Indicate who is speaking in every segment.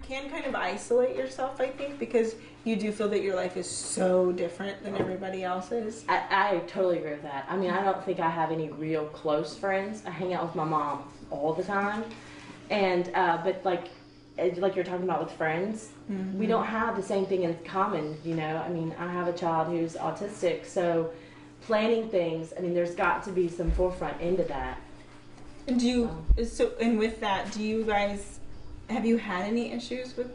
Speaker 1: can kind of isolate yourself, I think, because you do feel that your life is so different than everybody else's.
Speaker 2: I totally agree with that. I mean, I don't think I have any real close friends. I hang out with my mom all the time, and but like you're talking about with friends, we don't have the same thing in common. You know, I mean, I have a child who's autistic, so planning things. I mean, there's got to be some forefront into that.
Speaker 1: And and with that, do you guys, have you had any issues with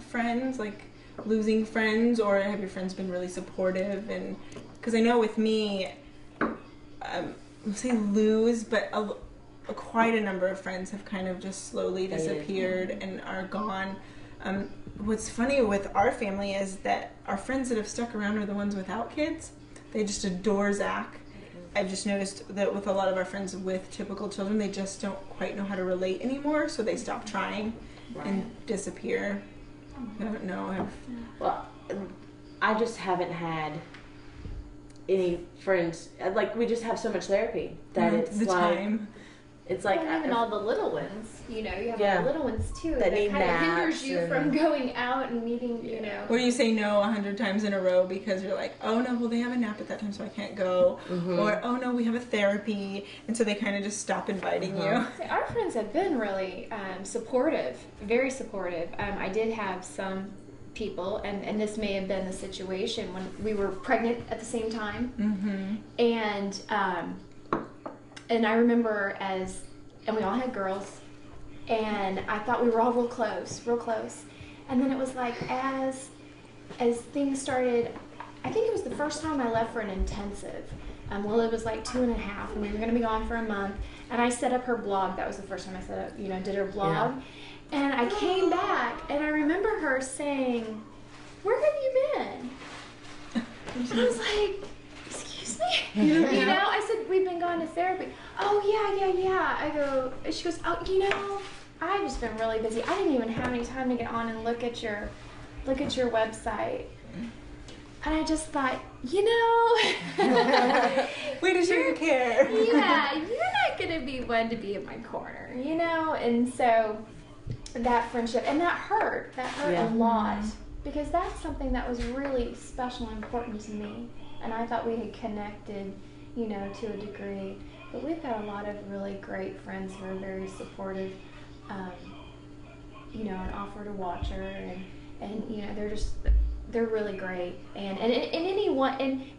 Speaker 1: friends, like losing friends, or have your friends been really supportive? And because I know with me, I would say lose, but quite a number of friends have kind of just slowly disappeared and are gone. What's funny with our family is that our friends that have stuck around are the ones without kids. They just adore Zach. I've just noticed that with a lot of our friends with typical children, they just don't quite know how to relate anymore, so they stop trying and disappear. I don't know.
Speaker 2: Well, I just haven't had any friends. Like, we just have so much therapy that it's like...
Speaker 1: time.
Speaker 3: It's like even all the little ones, you know, you have all the little ones too that kind of hinders you from going out and meeting, you know.
Speaker 1: Or you say no 100 times in a row because you're like, oh no, well they have a nap at that time so I can't go. Or oh no, we have a therapy, and so they kind of just stop inviting you.
Speaker 3: So our friends have been really supportive, very supportive. I did have some people, and this may have been the situation when we were pregnant at the same time, and I remember and we all had girls, and I thought we were all real close. And then it was like, as things started, I think it was the first time I left for an intensive. Well, it was like 2.5, and we were going to be gone for a month. And I set up her blog. That was the first time I set up, did her blog. Yeah. And I came back, and I remember her saying, "Where have you been?" And I was like, "Excuse me?" You know, I said, "We've been going to therapy." "Oh, yeah. I go, she goes, "Oh, I've just been really busy. I didn't even have any time to get on and look at your website." And I just thought,
Speaker 1: Wait to show you care.
Speaker 3: Yeah, you're not going to be one to be in my corner, And so that friendship, and that hurt a lot, because that's something that was really special and important to me. And I thought we had connected, to a degree. But we've got a lot of really great friends who are very supportive, and offer to watch her, and they're really great. And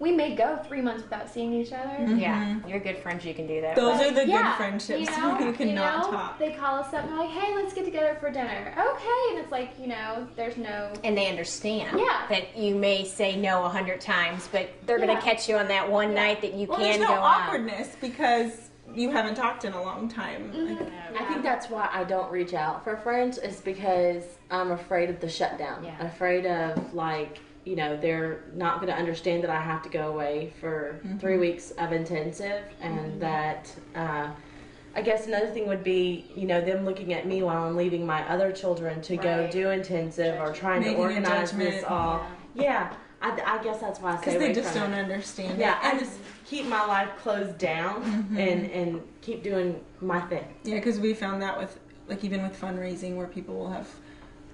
Speaker 3: we may go 3 months without seeing each other.
Speaker 4: Yeah, you're good friends. You can do that.
Speaker 1: Those are the good friendships. You cannot talk.
Speaker 3: They call us up and they're like, "Hey, let's get together for dinner." Okay, and it's like there's no.
Speaker 4: And they understand that you may say no 100 times, but they're going to catch you on that one night that you can
Speaker 1: there's
Speaker 4: go
Speaker 1: no
Speaker 4: out.
Speaker 1: awkwardness because you haven't talked in a long time.
Speaker 2: I think that's why I don't reach out for friends, is because I'm afraid of the shutdown. I'm afraid of, they're not going to understand that I have to go away for 3 weeks of intensive, and that I guess another thing would be, them looking at me while I'm leaving my other children to go do intensive or trying to organize this all. I guess that's why I say
Speaker 1: because they just don't understand.
Speaker 2: I just keep my life closed down and keep doing my thing.
Speaker 1: Yeah, because we found that with, even with fundraising, where people will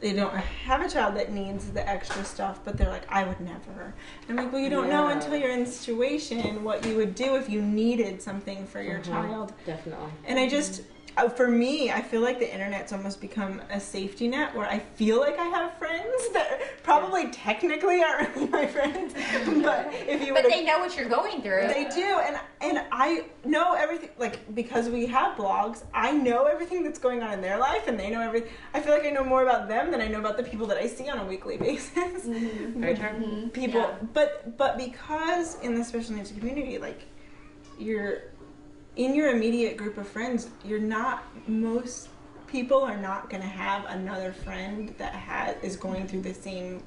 Speaker 1: they don't have a child that needs the extra stuff, but they're like, "I would never." And I'm like, well, you don't know until you're in the situation what you would do if you needed something for your child.
Speaker 2: Definitely.
Speaker 1: And I just, for me, I feel like the internet's almost become a safety net where I feel like I have friends that probably technically aren't really my friends, but
Speaker 4: but they know what you're going through.
Speaker 1: They do, and I know everything, because we have blogs, I know everything that's going on in their life, and they know everything. I feel like I know more about them than I know about the people that I see on a weekly basis.
Speaker 2: Very true.
Speaker 1: People, but because in the special needs community, you're in your immediate group of friends, most people are not going to have another friend that is going through the same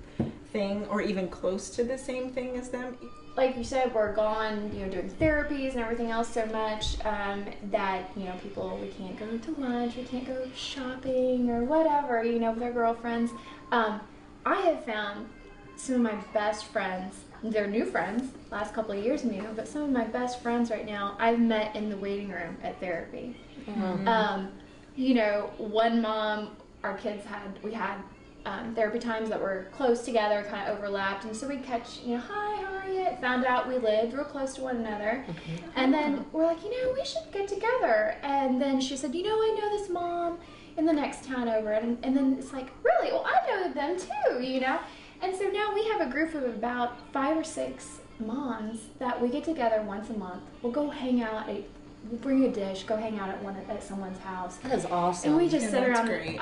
Speaker 1: thing or even close to the same thing as them.
Speaker 3: Like you said, we're gone, doing therapies and everything else so much that, people, we can't go to lunch, we can't go shopping or whatever, with our girlfriends. I have found some of my best friends, they're new friends, last couple of years new, but some of my best friends right now I've met in the waiting room at therapy. One mom, our kids we had therapy times that were close together, kind of overlapped, and so we'd catch, hi, how are you? Found out we lived real close to one another, and then we're like, we should get together. And then she said, I know this mom in the next town over, and then it's like, really? Well, I know them too, And so now we have a group of about 5 or 6 moms that we get together once a month. We'll go hang out. We'll bring a dish, go hang out at someone's house.
Speaker 2: That is awesome.
Speaker 3: And we just sit around.
Speaker 1: Great.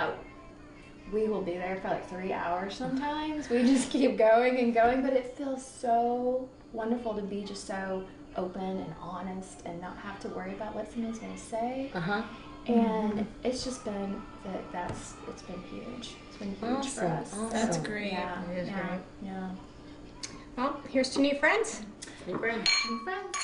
Speaker 3: We will be there for like 3 hours sometimes. We just keep going and going, but it feels so wonderful to be just so open and honest and not have to worry about what someone's going to say. And it's just been it's been huge. It's been huge for us.
Speaker 2: Awesome.
Speaker 1: That's great.
Speaker 3: Yeah,
Speaker 4: It is great.
Speaker 3: Yeah.
Speaker 4: Well, here's to new friends.
Speaker 2: New friends.
Speaker 3: New friends.